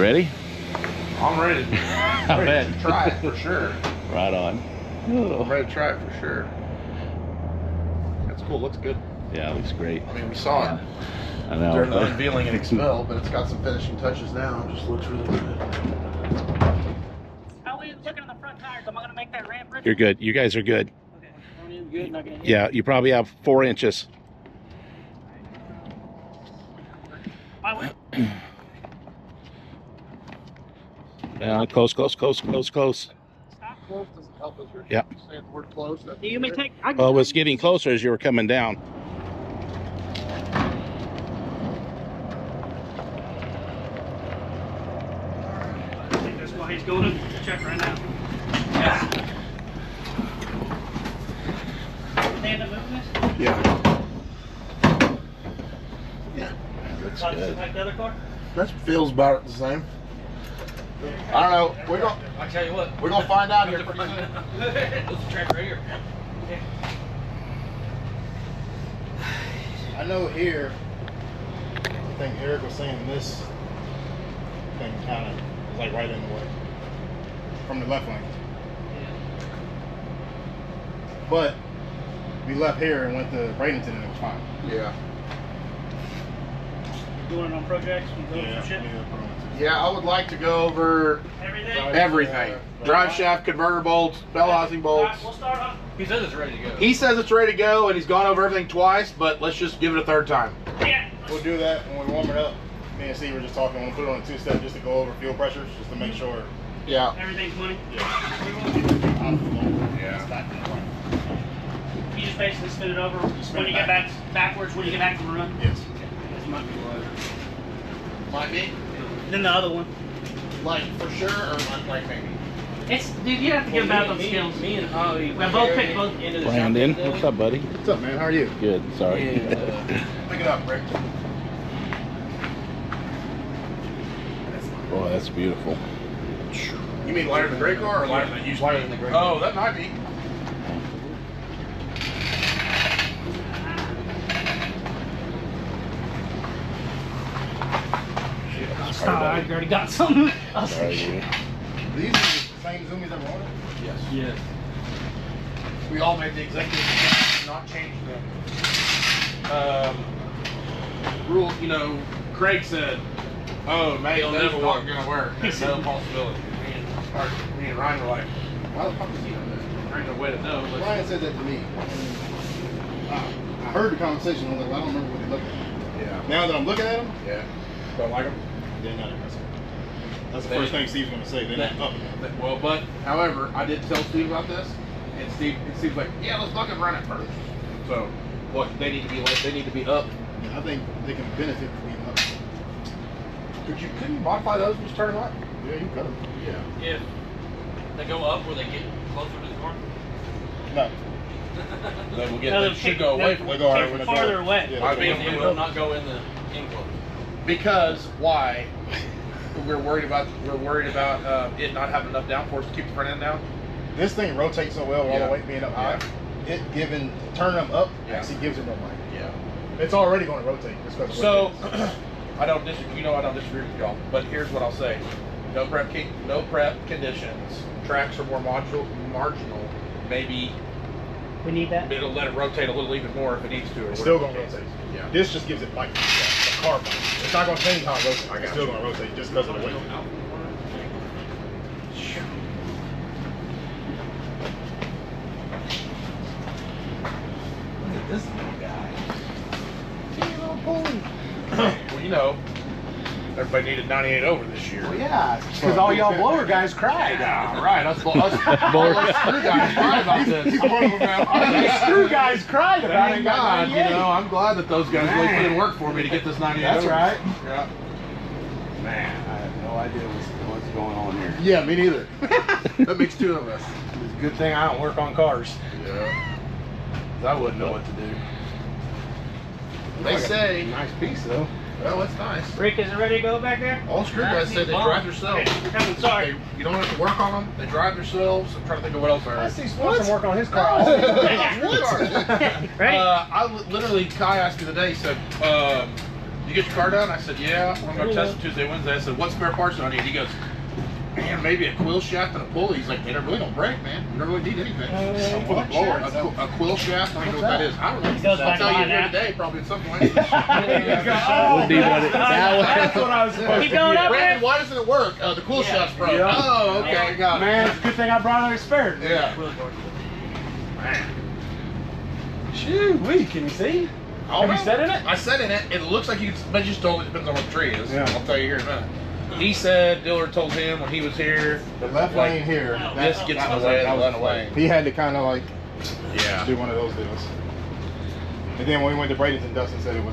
ready? I'm ready. I'm ready to try it for sure. Right on. I'm ready to try it for sure. That's cool. Looks good. Yeah, it looks great. I mean, we saw it I know. during the unveiling and expel, but it's got some finishing touches now. It just looks really good. How are we looking at the front tires? Am I going to make that ramp? You're good. You guys are good. Okay. Front end good. Not gonna hit. Yeah, you probably have 4 inches. My way. Yeah, close. Stop close doesn't help us. Yeah. Saying the word close. You may take. Well, it was getting closer as you were coming down. I think that's why he's going to check right now. Yeah. They end up moving this? Yeah. Yeah. Looks Like good. the other car? That feels about the same. I don't know. I tell you what, We're gonna find out here pretty soon. Let's track right here. Okay. I know here, I think Eric was saying this thing kind of was like right in the way from the left lane. But we left here and went to Bradenton and it was fine. Yeah. Doing it on projects? Yeah, Shit? Yeah, I would like to go over Everything? everything. Drive shaft, converter bolts, bell housing bolts. We'll start on. He says it's ready to go. He says it's ready to go, and he's gone over everything twice, but let's just give it a third time. Yeah. We'll do that when we warm it up. Me and Steve were just talking. We'll put it on a 2-step just to go over fuel pressures, just to make sure. Yeah. Everything's money. Yeah. You just basically spin it over when you get backwards when you get back from the run. Yes. This might be lighter. Might be. Then the other one. Like, for sure, or like maybe? It's dude, you have to give about those skills. Me and Holly. We both picked both. Into the Brandon, shop what's up, buddy? What's up, man? How are you? Good. Sorry. Pick it up, Rick. Boy, that's beautiful. You mean lighter than the gray car, or lighter than the used Lighter than the gray Oh, that might be. Stop! I already got something. I was Sorry, like, dude. These are the same zoomies that were on it? Yes. Yes. We all made the executive decision to not change them. Rule, you know, Craig said, oh, mate, It'll that's never not work. going to work. There's no possibility. Me and Ryan were like, why the fuck does he know this? There ain't no way to know. Let's- Ryan said that to me. I heard the conversation. I was like, well, I don't remember what he looked at. Yeah. Now that I'm looking at him, Yeah. Don't like him? they're not impressive. That's the first thing Steve's going to say. They're not up. Well, but, however, I did tell Steve about this, and Steve's like, yeah, let's fucking run it first. So, what, they need to be like, they need to be up. And I think they can benefit from being up. Couldn't you modify those and just turn them up? Yeah, you cut them. Yeah. If they go up where they get closer to the car. No. They will get, No, they they'll should kick- go away from They it. go Kick out when they farther go. away. Yeah, I they mean, go it It away. will not go in the enclosure. Because why? We're worried about it not having enough downforce to keep the front end down. This thing rotates so well all Yeah. the way being up high. It turning them up actually gives it more mic. Yeah. It's already going to rotate. Just because So I don't disagree. You know, I don't disagree with y'all. But here's what I'll say: no prep conditions. Tracks are more marginal. Maybe We need that. it'll let it rotate a little even more if it needs to. Or it's still whatever going to the case rotate. is. Yeah. This just gives it bite. The car bite. It's not going to change how it rotates. It's still going to rotate just because of the weight. This little guy. Well, you know, everybody needed 98 over this year. Yeah, because all y'all blower guys cried. Yeah, right. Us screw guys cried about this. He's one of them now. Us screw guys cried about it. Thank God, you know, I'm glad that those guys really put in work for me to get this 98 That's over. right. Yeah. Man, I have no idea what's going on here. Yeah, me neither. That makes two of us. It's a good thing I don't work on cars. Yeah. 'Cause I wouldn't know what to do. They say, Nice piece though. well, it's nice. Rick, is it ready to go back there? All screw guys say they drive themselves. Okay, you're coming. Sorry. You don't have to work on them. They drive themselves. I'm trying to think of what else I I heard. see Swanson work on his car. Ready? I literally, Kai asked me today, he said, You get your car done? I said, yeah. I'm going to go test it Tuesday, Wednesday. I said, what spare parts do I need? He goes, man, maybe a quill shaft and a pulley. He's like, they really don't break, man. You don't really need anything. A quill shaft? I don't know what that is. I don't know. Goes I'll back tell you behind here that. today, probably something like this. Would be what it- That's what I was supposed Keep to going get. up, Brandon, man. why doesn't it work? The quill shaft's broke. Yeah. Oh, okay, got it. Man, it's a good thing I brought a spare. Yeah. Man. Shoo, can you see? Have you set in it? I set in it. It looks like you can, but just totally depends on what the tree is. Yeah. I'll tell you here in a minute. He said Dillard told him when he was here, The left like, lane here. this gets in the way of the left lane. He had to kind of like Yeah. do one of those deals. And then when we went to Bradenton, Dustin said it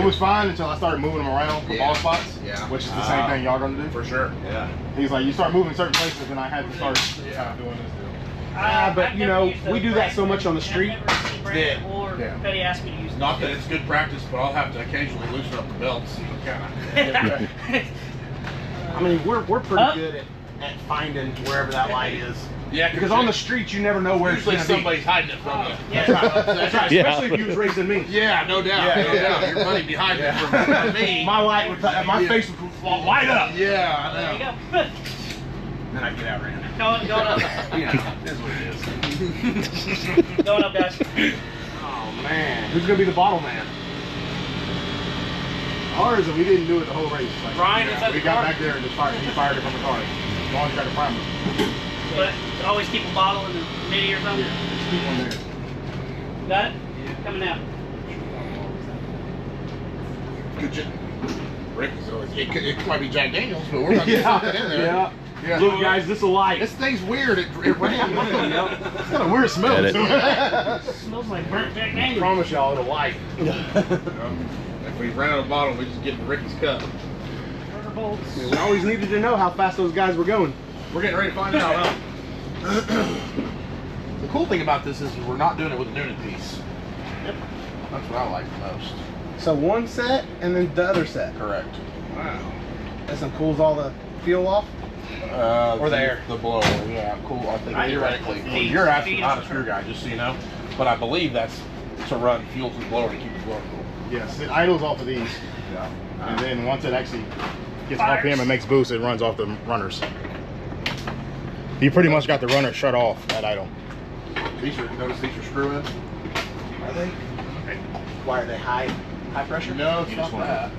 was fine until I started moving them around for ball spots. Yeah. Which is the same thing y'all gonna do. For sure. Yeah. He's like, you start moving certain places, and I had to start Yeah. doing this deal. But you know, we do that so much on the street that. Or Yeah. Betty asked me to use it. Not that it's good practice, but I'll have to occasionally loosen up the belts. Kind I mean, we're pretty good at finding wherever that light is. Yeah, Because on the street, you never know where it's usually going to be. somebody's hiding it from you. Yeah. That's right, Yeah. especially if you was racing me. Yeah, no doubt. No doubt. Your money behind it from me. My light would, my face would light up. Yeah, There I you know. go. Then I'd get outran. Going up. You know, it is what it is. Going up, guys. Oh, man. Who's going to be the bottle man? Ours, and we didn't do it the whole race. Like, Ryan is at we the got car. back there and just fired. He fired it from the car. Long tried to prime us. But always keep a bottle in the midi or something. Just keep one there. Got it? Coming out. Good job. Rick is always, it might be Jack Daniels, but we're not going to put it in there. Yeah. Yeah. Look, guys, this will light. This thing's weird. It rains. It's got a weird smell. Edit. to it. Smells like burnt Jack I Daniels. promise y'all it'll light. If we ran out of bottle, we just get Ricky's cup. Burger bolts. We always needed to know how fast those guys were going. We're getting ready to find out. The cool thing about this is we're not doing it with a noonan piece. Yep. That's what I like the most. So one set and then the other set. Correct. Wow. That's some cools all the fuel off. Or the air. The blower, yeah, cool. I think Right. theoretically, Feed- you're actually feed not a is- screw guy, just so you know. But I believe that's to run fuel through the blower to keep the blower cool. Yes, it idles off of these, Yeah. and then once it actually gets Fires. RPM and makes boost, it runs off the runners. You pretty much got the runner shut off at idle. These are, notice these are screw ins? Are they? Why are they high pressure? No, it's You not just want that.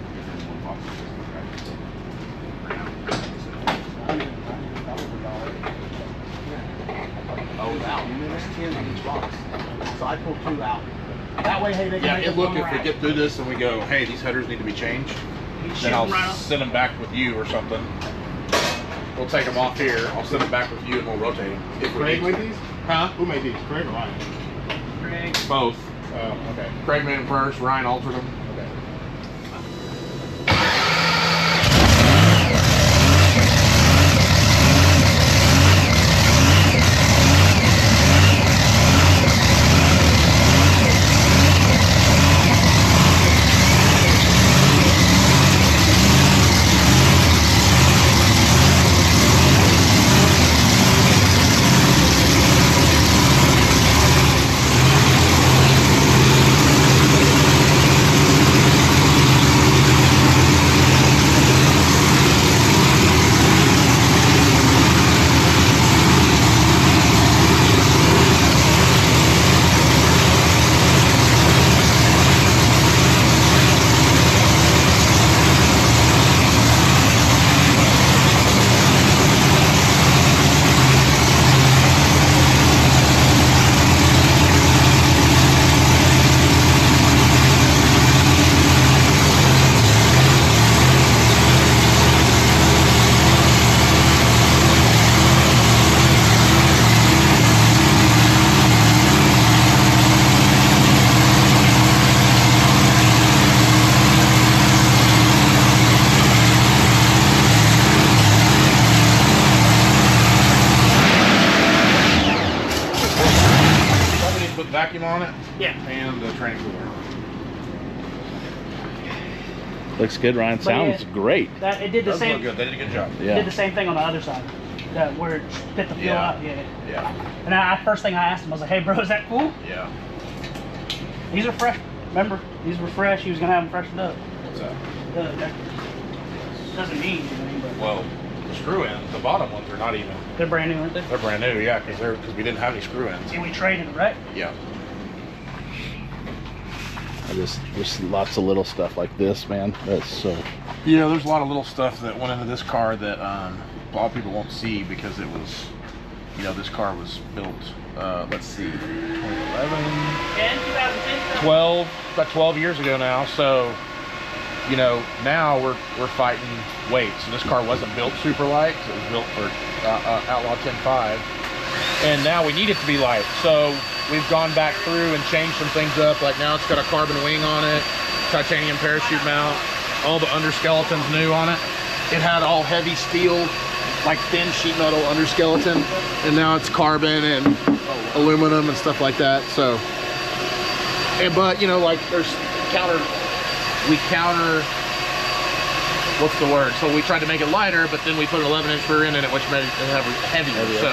Oh, wow. There's 10 in each box. So I pulled 2 out. That way, hey, they can Yeah, make and look, one if we rack. get through this and we go, hey, these headers need to be changed, Shoot then I'll them right off. send them back with you or something. We'll take them off here. I'll send them back with you and we'll rotate them. If we Craig need made to. these? Huh? Who made these? Craig or Ryan? Craig. Both. Okay. Craig made them first. Ryan altered them. Okay. Somebody put vacuum on it Yeah. and the training cooler. Looks good, Ryan. But Sounds yeah. great. That it did the Does same. look good. They did a good job. Yeah. Did the same thing on the other side. That where it spit the fuel Yeah. out. Yeah. Yeah. And first thing I asked him, I was like, "Hey, bro, is that cool? Yeah. These are fresh. Remember, these were fresh. He was gonna have them freshened up." What's that? Doesn't mean anything, but Well, the screw ends, the bottom ones are not even. they're brand new, aren't they? They're brand new, yeah, because we didn't have any screw ends. And we traded, right? Yeah. Just lots of little stuff like this, man. That's so. Yeah, there's a lot of little stuff that went into this car that a lot of people won't see because it was, you know, this car was built, let's see, 2011, 2010. 12, about 12 years ago now. So, you know, now we're fighting weight. So this car wasn't built super light. It was built for Outlaw 10.5, and now we need it to be light. So we've gone back through and changed some things up. Like now it's got a carbon wing on it, titanium parachute mount, all the underskeleton's new on it. It had all heavy steel, like thin sheet metal underskeleton, and now it's carbon and aluminum and stuff like that. So, but you know, like we counter, what's the word? So we tried to make it lighter, but then we put an 11-inch rear end in it, which made it heavier. So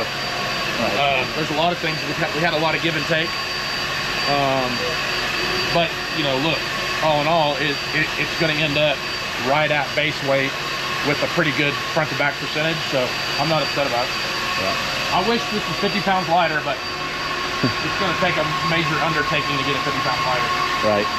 there's a lot of things. We had a lot of give and take. But you know, look, all in all, it's going to end up right at base weight with a pretty good front to back percentage. So I'm not upset about it. Yeah. I wish this was 50 pounds lighter, but it's going to take a major undertaking to get it 50 pounds lighter. Right.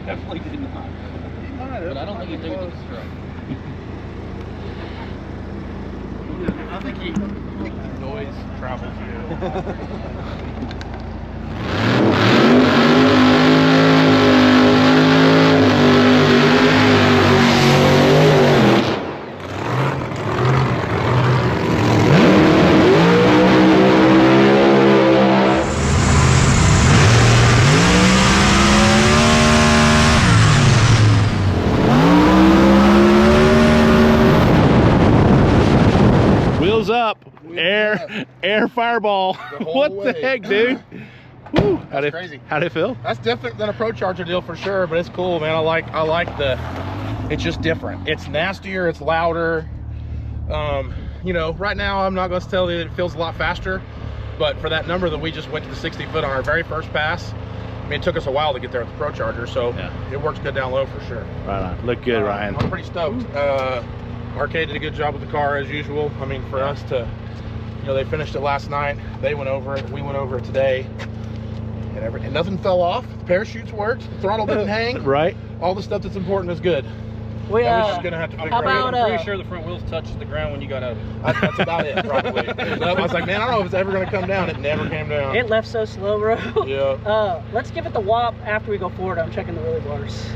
Definitely did not. But I don't think he took it to the strike. I think the noise travels you. Up, air fireball. What the heck, dude? Woo. That's crazy. How'd it feel? That's different than a Pro Charger deal for sure, but it's cool, man. I like it's just different. It's nastier, it's louder. You know, right now I'm not going to tell you that it feels a lot faster, but for that number that we just went to the 60 foot on our very first pass, I mean, it took us a while to get there with the Pro Charger, so yeah, it works good down low for sure. Right on. Look good, Ryan. I'm pretty stoked. Arcade did a good job with the car as usual. I mean, for us to, you know, they finished it last night. They went over it. We went over it today. And nothing fell off. The parachutes worked. The throttle didn't hang. Right. All the stuff that's important is good. We are just gonna have to figure out. I'm pretty sure the front wheels touched the ground when you got out of it. That's about it, probably. I was like, man, I don't know if it's ever gonna come down. It never came down. It left so slow, bro. Yeah. Let's give it the whop after we go forward. I'm checking the wheelie bars.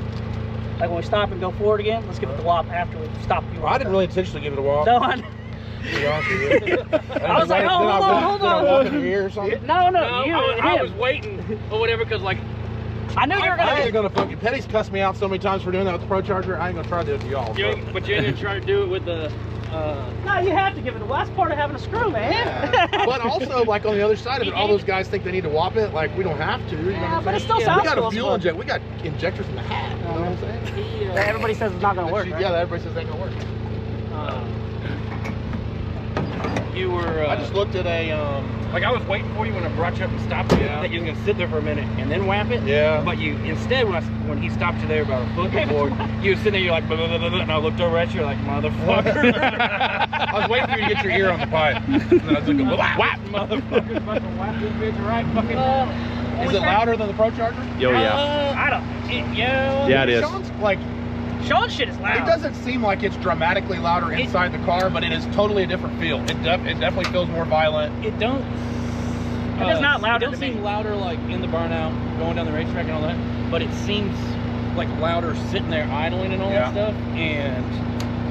Like when we stop and go forward again, let's give it the whop after we stop. Well, I didn't really intentionally give it a whop. No, I was like, oh, hold on. Walk in your ear or something? No, I was waiting or whatever because like I knew you were I ain't gonna fucking. Petty's cussed me out so many times for doing that with the Pro Charger. I ain't gonna try to do it to y'all. But you didn't try to do it with the. No, you have to give it the last part of having a screw, man. Yeah. But also, like on the other side of it, all those guys think they need to whop it. Like we don't have to. You know what I'm but it saying? still sounds We got cool a fuel injector. We got injectors in the hat. You know what I'm saying? Yeah, everybody says it's not gonna work. Right? Yeah, everybody says it ain't gonna work. You were. I just looked at a. Like I was waiting for you when I brought you up and stopped you. That you were gonna sit there for a minute and then whap it. Yeah. But you instead when he stopped you there about a foot before, you were sitting there. You're like, blah, blah, blah, blah, and I looked over at you like, motherfucker. I was waiting for you to get your ear on the pipe. And then I was like, whap, motherfucker, fucking whap this bitch right, fucking. Is it louder than the Pro Charger? Yo, yeah. I don't. Yeah, it is. Sean's like. Sean's shit is loud. It doesn't seem like it's dramatically louder inside the car, but it is totally a different feel. It definitely feels more violent. It don't. It is not louder. It doesn't seem louder like in the burnout, going down the racetrack and all that, but it seems like louder sitting there idling and all that stuff. And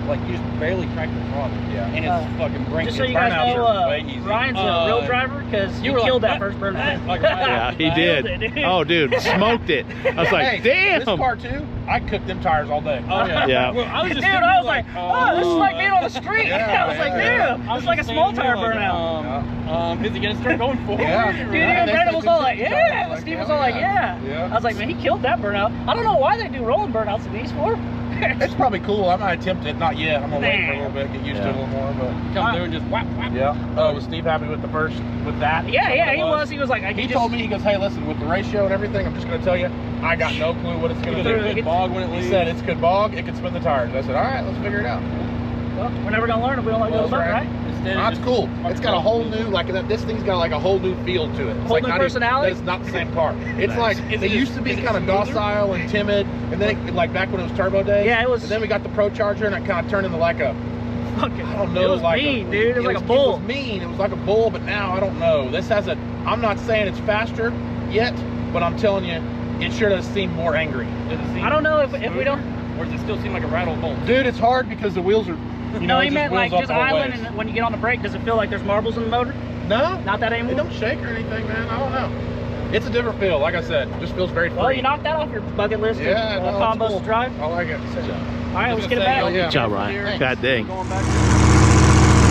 like you just barely crack the throttle. Yeah. And it's fucking brinking. Just so you guys know, way easy. Ryan's a real driver because you killed that first burnout. Like, Yeah, he did. Oh, dude, smoked it. I was like, Hey, damn. this car too, I cooked them tires all day. Oh yeah. Yeah. Well, I was just Dude, thinking, I was like, oh, this is like being on the street. Yeah, I was like, yeah. damn, it's like a small tire burnout. Is he gonna start going forward? Yeah. Dude, even Brandon was all like, yeah. Steve was all like, yeah. Yeah. I was like, man, he killed that burnout. I don't know why they do rolling burnouts in these for. It's probably cool. I might attempt it. Not yet. I'm gonna wait for a little bit, get used to it a little more. But Come through and just whap whap. yeah. Was Steve happy with the first with that? Yeah, he was. He was like, He told me, he goes, hey, listen, with the ratio and everything, I'm just gonna tell you, I got no clue what it's gonna do. It could bog when it He leaves. said it could bog, it could spin the tires. I said, all right, let's figure it out. well, we're never gonna learn if we don't like those, right? Instead That's cool. It's got a whole new, like this thing's got like a whole new feel to it. It's Whole like new not even- personality? It's not the same car. It's like Is it it used to be is it kind of smoother? docile and timid, and then like back when it was turbo days. Yeah, it was- And then we got the Pro Charger, and it kind of turned into like a, Fucking, I don't know, it was like mean, dude. It was like a It bull. was mean. It was like a bull, but now I don't know. This has a. I'm not saying it's faster yet, but I'm telling you, it sure does seem more angry. Does it seem I don't know if we don't. or does it still seem like a rattle bolt? Dude, it's hard because the wheels are. You know, No, he it meant like wheels up just all idling, ways. and when you get on the brake, does it feel like there's marbles in the motor? No, Not that it anymore. don't shake or anything, man. I don't know. It's a different feel. Like I said, it just feels very free. Well, you knocked that off your bucket list. Yeah, of, no, it's combos cool. to drive. I like it. All right, let's get it back. Yeah. Good job, Ryan. God dang. Going back.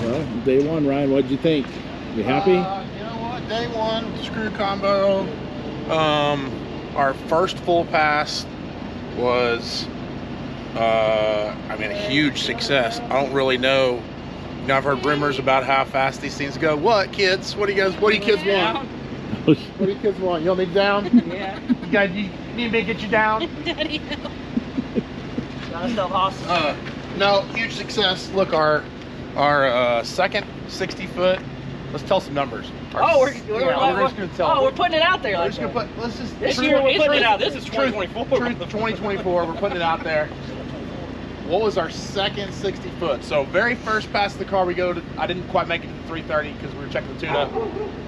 Well, day one, Ryan, what'd you think? You happy? You know what? Day one, screw combo. Our first full pass was, I mean, a huge success. I don't really know. You know, I've heard rumors about how fast these things go. What, kids? What do you kids want? What do you kids want? You want me down? Yeah. You guys, you need me to get you down? Gotta sell hosses. No, huge success. Look, our second 60-foot. Let's tell some numbers. We're just gonna tell. we're putting it out there. We're Like just gonna that. put. Let's just. This year we're putting it out. This is 2024. Truth 2024. We're putting it out there. What was our second 60-foot? So very first pass of the car, we go to. I didn't quite make it to the 330 because we were checking the tune-up.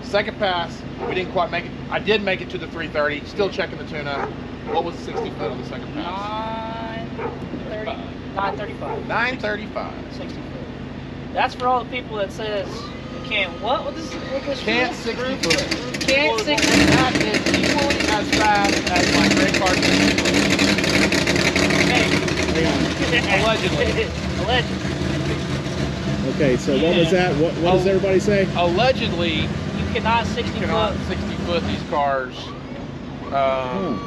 Second pass, we didn't quite make it. I did make it to the 330. Still checking the tune-up. What was the 60-foot on the second pass? 935. 935. 60 foot. That's for all the people that says you can't. What this? Can't 60-foot. Can't 60. That is equally as fast as my great car 60-foot. Allegedly. Allegedly. Okay, so what was that? What does everybody say? Allegedly, You cannot 60 cannot foot. 60-foot these cars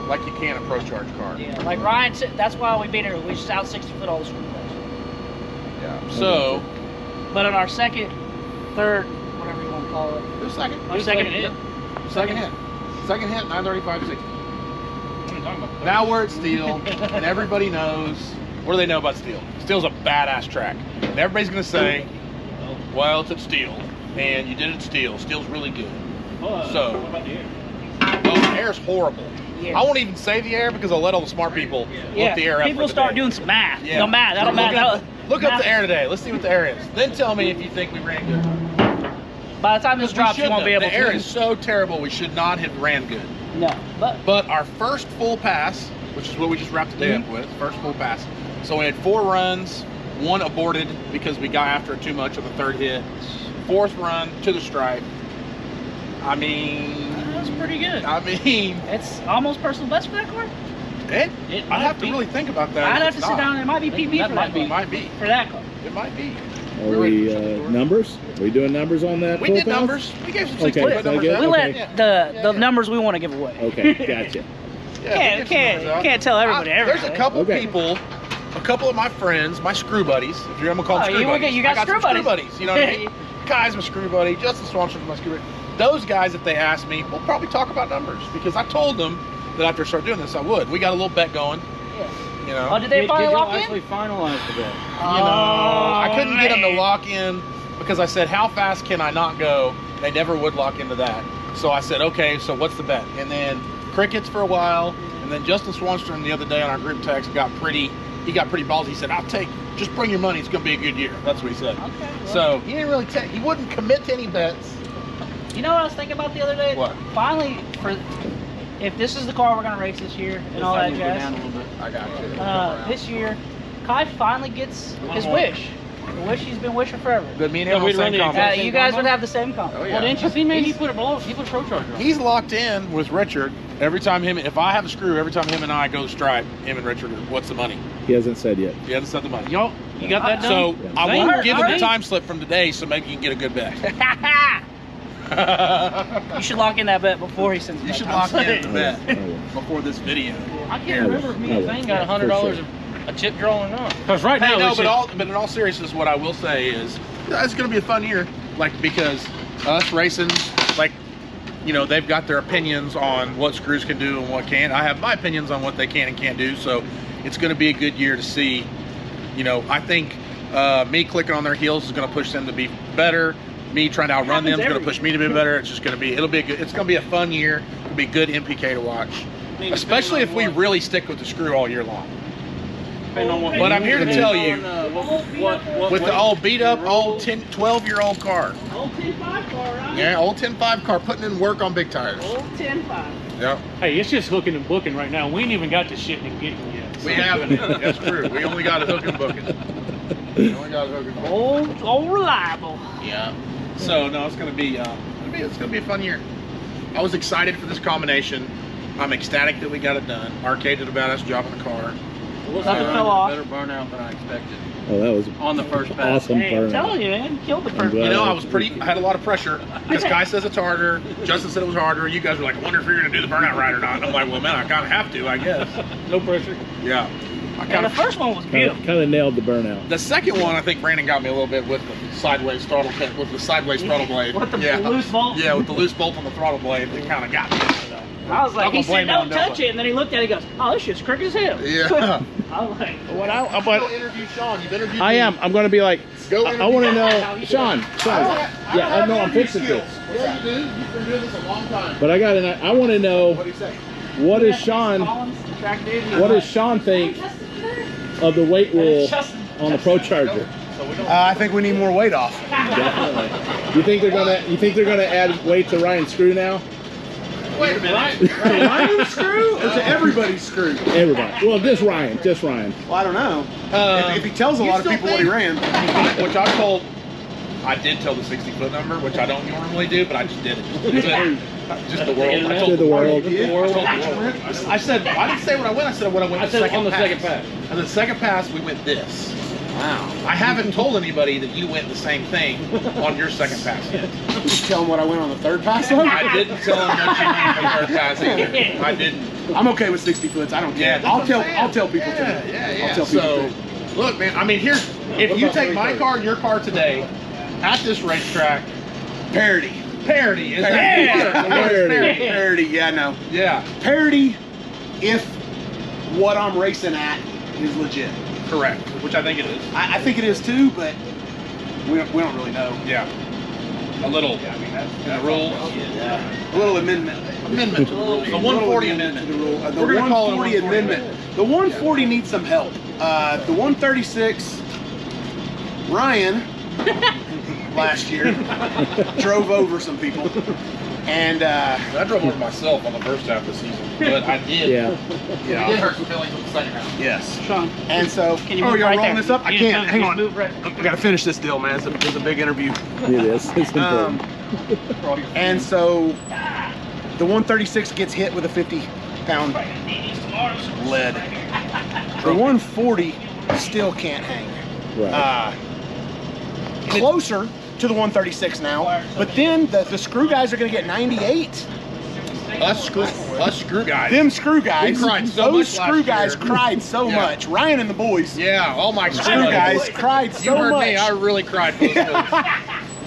like you can a Pro Charge car. Yeah, like Ryan said, that's why we beat her. We just out 60 foot all the screw plates. Yeah. So, But on our second, third, whatever you want to call it, who's second? our second hit. Second hit. Second hit, 935/60. Now we're at Steel, and everybody knows. What do they know about Steel? Steel's a badass track, and everybody's gonna say, "Well, it's at Steel, and you did it at Steel. Steel's really good." So, what about the air? well, the air's horrible. Yeah. I won't even say the air because I'll let all the smart people look the air up. People for the start day. doing some math. Yeah. No math. That'll math. Look up the air today. Let's see what the air is. Then tell me if you think we ran good. By the time this drops, you shouldn't won't be have. able The air to. is so terrible. We should not have ran good. No, But our first full pass, which is what we just wrapped the day up with, first full pass. So we had 4 runs, 1 aborted because we got after it too much on the 3rd hit. 4th run to the stripe. I mean, that's pretty good. it's It's almost personal best for that car. I'd have to really think about that. I'd have to sit down. It might be PB That for might that. be. Might be. For that car. It might be. Are we numbers? Are we doing numbers on that? We did profile? numbers. We gave some Okay, 60 so I numbers guess- out. We Okay. let the numbers we want to give away. Okay, gotcha. Yeah, we gave some numbers out. Can't tell everybody everything. There's a couple Okay. people, a couple of my friends, my screw buddies. If you're gonna call them Oh, screw you buddies, got I got screw some buddies. You know what I mean? Kai's my screw buddy. Justin Swanson my screw buddy. Those guys, if they ask me, we'll probably talk about numbers because I told them that after I start doing this, I would. We got a little bet going. Yeah. You know. Oh, did they finally y'all lock in? actually finalize the bet? You know, I couldn't get them to man. lock in because I said, how fast can I not go? They never would lock into that. So I said, okay, so what's the bet? And then crickets for a while. And then Justin Swanstrom the other day on our group text got pretty ballsy. He said, just bring your money. It's going to be a good year. That's what he said. Okay. Well, So he didn't really he wouldn't commit to any bets. you know what I was thinking about the other day? What? Finally, if this is the car we're gonna race this year and all that Go down a jazz, little bit. I got you. this year, Kai finally gets his wish. The wish he's been wishing forever. Good meeting Yeah, him on we'd the same run the combo. exact You guys would have the same comp. Oh, yeah. Well, didn't you see, man? He put a pro charger on. He's locked in with Richard. Every time if I have a screw, every time him and I go stripe, him and Richard, what's the money? He hasn't said yet. He hasn't said the money. Y'all, you got that done? So I Thank won't you. give him the Alright. time slip from today, so maybe you can get a good bet. You should lock in that bet before he sends it. You back should out. lock in the bet I will. before this video. I can't remember if me and Zane got For $100 sure. of a chip draw or not. Because right Hey, now, no, it's but just- in all seriousness, what I will say is it's going to be a fun year. Like, because us racing, like, you know, they've got their opinions on what screws can do and what can't. I have my opinions on what they can and can't do. So it's going to be a good year to see. You know, I think me clicking on their heels is going to push them to be better. Me trying to outrun them is going to push me to be better. It's just going to be, it's going to be a fun year. It'll be good NPK to watch, especially if we really stick with the screw all year long. But I'm here to tell you, with the old beat up, old 12-year-old car. Old 10.5 car, right? Yeah, old 10.5 car putting in work on big tires. Old 10.5. Yep. Hey, it's just hooking and booking right now. We ain't even got to shit and getting yet. We haven't. That's true. We only got a hook and booking. We only got a hook and booking. Old reliable. Yeah. So no, it's gonna be a fun year. I was excited for this combination. I'm ecstatic that we got it done. Arcade did a badass job on the car. Nothing fell off. Better burnout than I expected Oh, that was on the first pass. awesome Hey, I'm burnout. telling you, man, killed the first. glad. You know, I had a lot of pressure because Guy says it's harder. Justin said it was harder. You guys were like, I wonder if you're gonna do the burnout right or not. And I'm like, well, man, I kind of have to, I guess. No pressure. Yeah. I And kind the of. first one was beautiful. Kind of nailed the burnout. The second one, I think Brandon got me a little bit with the sideways throttle blade. With the loose bolt? Yeah, with the loose bolt on the throttle blade, it kind of got me. I was like, I'm he gonna said, blame it on don't touch Delta. it. And then he looked at it and he goes, oh, this shit's crooked as hell. Yeah. I was like, But interview Shawn. You've interviewed I me. am. I'm going to be like, Go I want to know, interview Shawn. Yeah, I know I'm fixing this. Yeah, you do. You've been doing this a long time. But I want to know, What do you say? what does Shawn think of the weight rule on the Pro Charger? I think we need more weight off. Definitely. You think they're gonna add weight to Ryan's screw now? Wait a minute. To Ryan's screw or to everybody's screw? Everybody. Well, just Ryan. Well, I don't know. If he tells a lot of people what he ran. Which I did tell the 60-foot number, which I don't normally do, but I just did it. Just the world. I told To the world. I said, I didn't say what I went. I said what I went. I said on the second pass. On the second pass, we went this. Wow. I haven't told anybody that you went the same thing on your second pass yet. Did you tell him what I went on the third pass on? I didn't tell him what you went on the third pass either. I didn't. I'm okay with 60 foots. I don't care. Yeah, that's what I'm saying. I'll tell people Yeah, too. yeah. I'll tell people So, too. look, man. I mean, if you take my car and your car today at this racetrack, parity. Parity is Parity. Yeah, no. Yeah, Parity if what I'm racing at is legit. correct. Which I think it is. I think it is too, but we don't really know. Yeah. A little. Yeah, I mean, that's the rules. A little amendment. Amendment to the rules. The 140 amendment. To the rule. The We're gonna call it a 140 amendment. The 140 needs some help. The 136, Ryan last year drove over some people, and I drove over myself on the first half of the season, but I did. Yeah. We did hurt some feelings on the second half. yes. Sean, And so, can you oh, move you're right rolling there? this up? I You can't. just Hang move- on. Move right. I gotta finish this deal, man. It's a big interview. It is. It's important. And so the 136 gets hit with a 50-pound lead. The 140 still can't hang. Right. Closer to the 136 now, but then the screw guys are going to get 98. Us screw guys. Them screw guys, We cried so those much screw last guys year. cried so Yeah. much. Ryan and the boys, Yeah, all my screw guys cried You so heard much me. I really cried for those moves.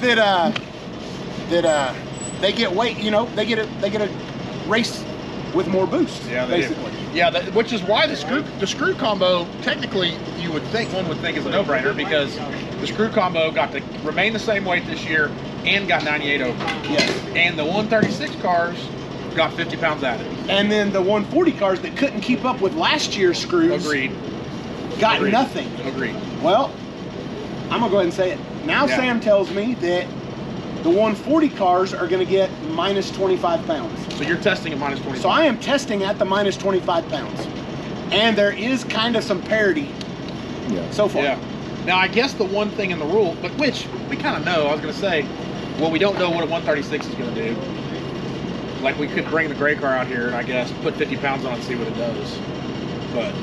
that they get weight. You know, they get a race with more boost. Yeah, they do. basically. Yeah, which is why the screw combo, technically, one would think is a no-brainer, because the screw combo got to remain the same weight this year and got 98 over. Yes. And the 136 cars got 50 pounds added. And then the 140 cars that couldn't keep up with last year's screws Agreed. got Agreed. nothing. Agreed. Well, I'm gonna go ahead and say it. Now Yeah. Sam tells me that the 140 cars are gonna get minus 25 pounds. So you're testing at minus 20. So I am testing at the minus 25 pounds. And there is kind of some parity so far. Yeah. Now, I guess the one thing in the rule, but which we kind of know, I was going to say, well, we don't know what a 136 is going to do. Like, we could bring the gray car out here and, I guess, put 50 pounds on it and see what it does. But,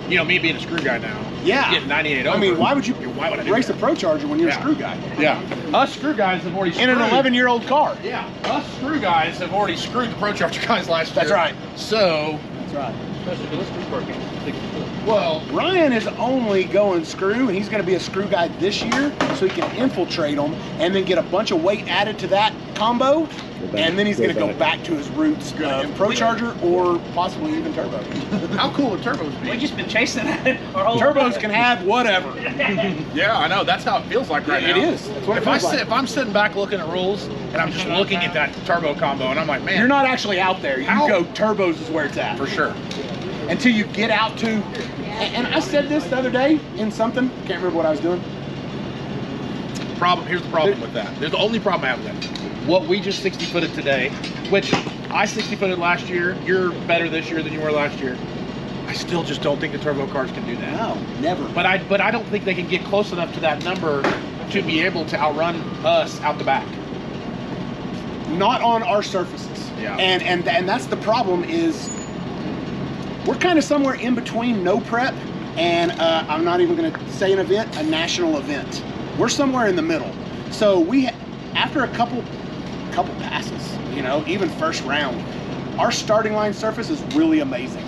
you know, me being a screw guy now, Yeah. getting 98 over. I mean, why would you Why would I do race a that? Pro Charger when you're Yeah. a screw guy? Yeah. Us screw guys have already In an screwed- 11-year-old car. Yeah. Us screw guys have already screwed the Pro Charger guys last year. That's right. So, That's right. Especially for this screw car game. well, Ryan is only going screw, and he's going to be a screw guy this year, so he can infiltrate them and then get a bunch of weight added to that combo, and then he's going to go back to his roots of Pro Charger or possibly even turbo. how cool would turbos be? We've just been chasing that our whole Turbos can have whatever. Yeah, I know. That's how it feels like right It now. is. That's what it if I feels like. if I'm sitting back looking at rules and I'm just looking at that turbo combo and I'm like, man, You're not actually out there. You How- go turbos is where it's at. for sure. Until you get out to, and I said this the other day in something, can't remember what I was doing. Here's the problem with that. There's the only problem I have with that. What we just 60 footed today, which I 60 footed last year, you're better this year than you were last year. I still just don't think the turbo cars can do that. No, never. But I don't think they can get close enough to that number to be able to outrun us out the back. Not on our surfaces. Yeah. And that's the problem is we're kind of somewhere in between no prep and I'm not even going to say an event, a national event. We're somewhere in the middle. So after a couple passes, you know, even first round, our starting line surface is really amazing.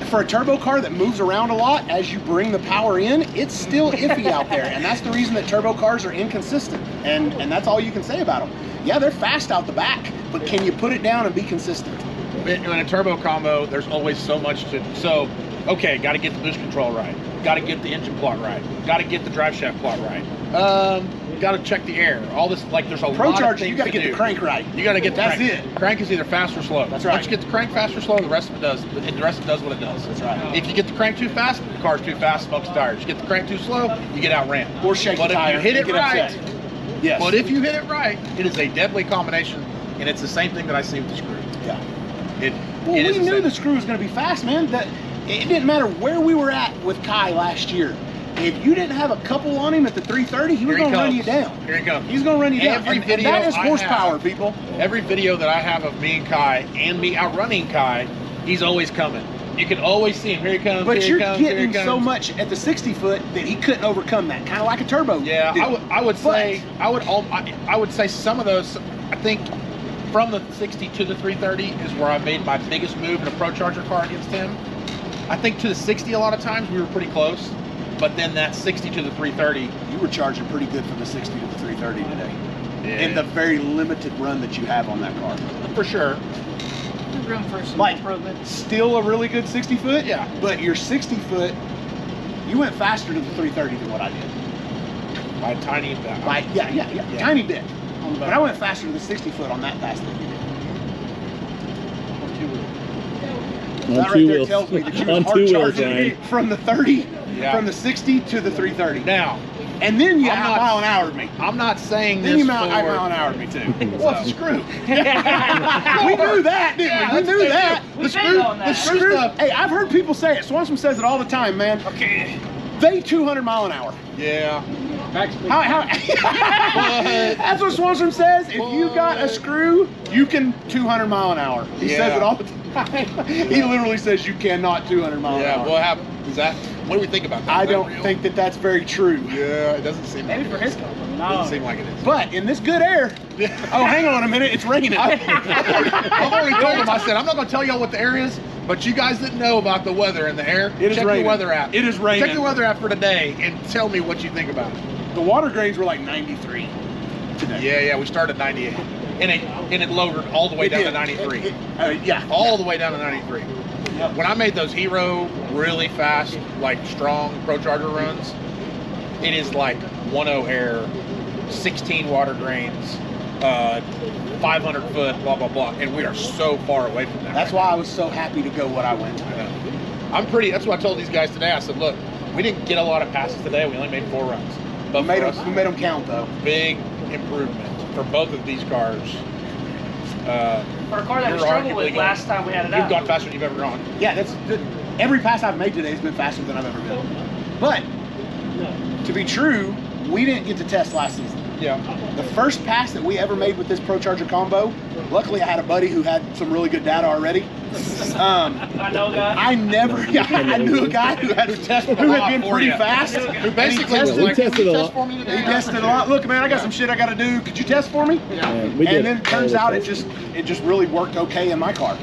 For a turbo car that moves around a lot as you bring the power in, it's still iffy out there. And that's the reason that turbo cars are inconsistent. And that's all you can say about them. Yeah, they're fast out the back, but can you put it down and be consistent? In a turbo combo, there's always so much to. Okay, got to get the boost control right. Got to get the engine plot right. Got to get the drive shaft plot right. Got to check the air. All this, like, there's a Pro lot of Charger, things you got to get do. the crank right. You got to get the That's crank. it. Crank is either fast or slow. That's right. Once you get the crank fast or slow, the rest of it does. And the rest of it does what it does. That's right. If you get the crank too fast, the car's too fast, smokes tires. You get the crank too slow, you get outran. Or shake But the tire if you hit and it get right, upset. Yes. but if you hit it right, it is a deadly combination, and it's the same thing that I see with the screw. Yeah. Well, we the knew same. the screw was going to be fast, man. It didn't matter where we were at with Kai last year. If you didn't have a couple on him at the 330, he was Here he going to run you comes. down. Here he comes. He's going to run you down. Every And video that is I horsepower, have- people. Every video that I have of me and Kai and me outrunning Kai, he's always coming. You can always see him. Here he comes. But here you're he comes, here he getting comes. so much at the 60 foot that he couldn't overcome that. Kind of like a turbo. Yeah, did. I would say I would say some of those. I think from the 60 to the 330 is where I made my biggest move in a Pro Charger car against him. I think to the 60 a lot of times we were pretty close, but then that 60 to the 330. You were charging pretty good from the 60 to the 330 today. Yeah. In the very limited run that you have on that car. For sure. There's room for some Like, improvement. still a really good 60 foot. Yeah. But your 60 foot, you went faster to the 330 than what I did. By a tiny amount. Yeah. Tiny bit. But I went faster to the 60 foot on that pass than you did. That right there tells me that you On were two hard wheels, charging Ryan. me from the 30, Yeah. from the 60 to the 330. Now, And then you I'm out not- mile an hour me. I'm not saying Then this you out for. mile an hour me too. Well, screw. We knew that, didn't Yeah, we? We that's knew what they that. do. We The banged screw, on that. the screw. Hey, I've heard people say it. Swanson says it all the time, man. Okay. They 200 mile an hour. Yeah. How that's what Swanson says. If you got a screw, you can 200 mile an hour. He says Yeah. it all the time. He literally says you cannot 200 miles an Yeah, hour. what happened? Is that, what do we think about that? I Is that don't real? think that that's very true. Yeah, it doesn't seem Maybe like for it his is. company. Doesn't No. seem like it is. But in this good air, oh, hang on a minute, it's raining. I've already told him, I said, I'm not going to tell y'all what the air is, but you guys that know about the weather and the air, It is check raining. the weather app. It is raining. Check the weather app for today and tell me what you think about it. The water grains were like 93 today. Yeah, we started at 98. And it lowered all the way It down to did. 93. Yeah. All the way down to 93. Yep. When I made those hero really fast, like strong Pro Charger runs, it is like 1.0 air, 16 water grains, 500 foot, blah, blah, blah. And we are so far away from that. That's right why I was so happy to go what I went to. now. That's what I told these guys today. I said, look, we didn't get a lot of passes today. We only made 4 runs. But We made for us, them count though. big improvement for both of these cars. For a car that we You're struggled arguably with last time we had it You've out. gone faster than you've ever gone. Yeah, that's good. Every pass I've made today has been faster than I've ever been. But to be true, we didn't get to test last season. Yeah. The first pass that we ever made with this Pro Charger combo, luckily I had a buddy who had some really good data already. I know, guy. I knew a guy who had been for pretty you. fast. Who basically was We like, tested "Can you a test lot." for me today?" He tested a lot. Look, man, I got some shit I got to do. Could you test for me? Yeah. We did And then it turns all the out it testing. just really worked okay in my car.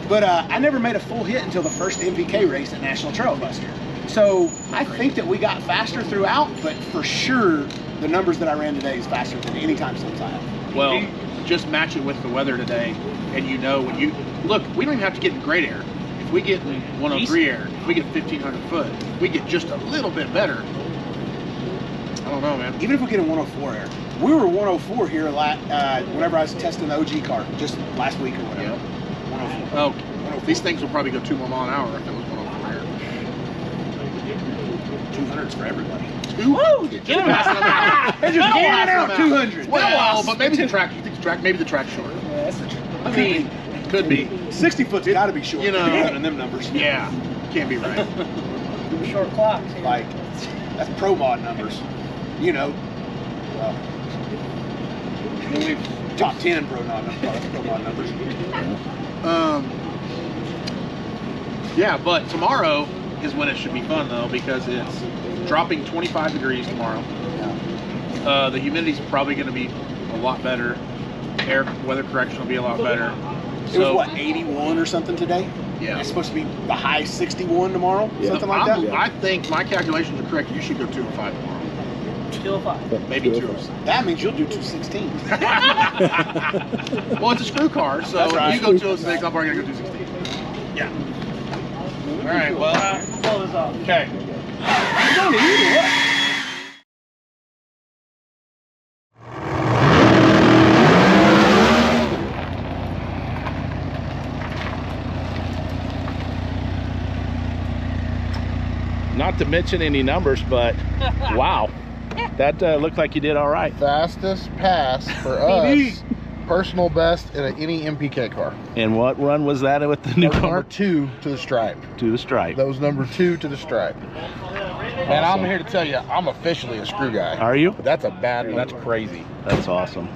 But I never made a full hit until the first NPK race at National Trail Buster. So I think that we got faster throughout, but for sure the numbers that I ran today is faster than any time since I have. Well, just match it with the weather today, and you know when you look, we don't even have to get in great air. If we get in 103 air, if we get 1,500 foot, we get just a little bit better. I don't know, man. Even if we get in 104 air, we were 104 here whenever I was testing the OG car just last week or whatever. 104. Oh, these things will probably go 2 more mile an hour if it was 104 air. 200s for everybody. Woo! Give him that. They just giving out 200. Well, but maybe the track. You think the track? Maybe the track's short. Yeah, that's the truth. I mean, could be. 60 foot's got to be short. You know. in them numbers. Yeah, can't be right. Short clocks. Here. Like that's pro mod numbers. You know. Well, top 10 pro mod numbers. Yeah, but tomorrow is when it should be fun though, because it's dropping 25 degrees tomorrow. The humidity's probably going to be a lot better. Weather correction will be a lot better. It was what, 81 or something today? Yeah. It's supposed to be the high 61 tomorrow, Yeah. something like that. I think my calculations are correct. You should go 205 tomorrow. 205. Maybe 206. That means you'll do 216. Well, it's a screw car, so That's right. if you go 206, I'm probably going to go 216. Yeah. All right, well, Pull this off. okay. You don't need it, what? Not to mention any numbers, but wow, that looked like you did all right. Fastest pass for us, personal best in any MPK car. And what run was that with the Number newcomer? 2 to the stripe. To the stripe. That was number 2 to the stripe. And I'm here to tell you, I'm officially a screw guy. Are you? That's a bad, that's crazy. That's awesome.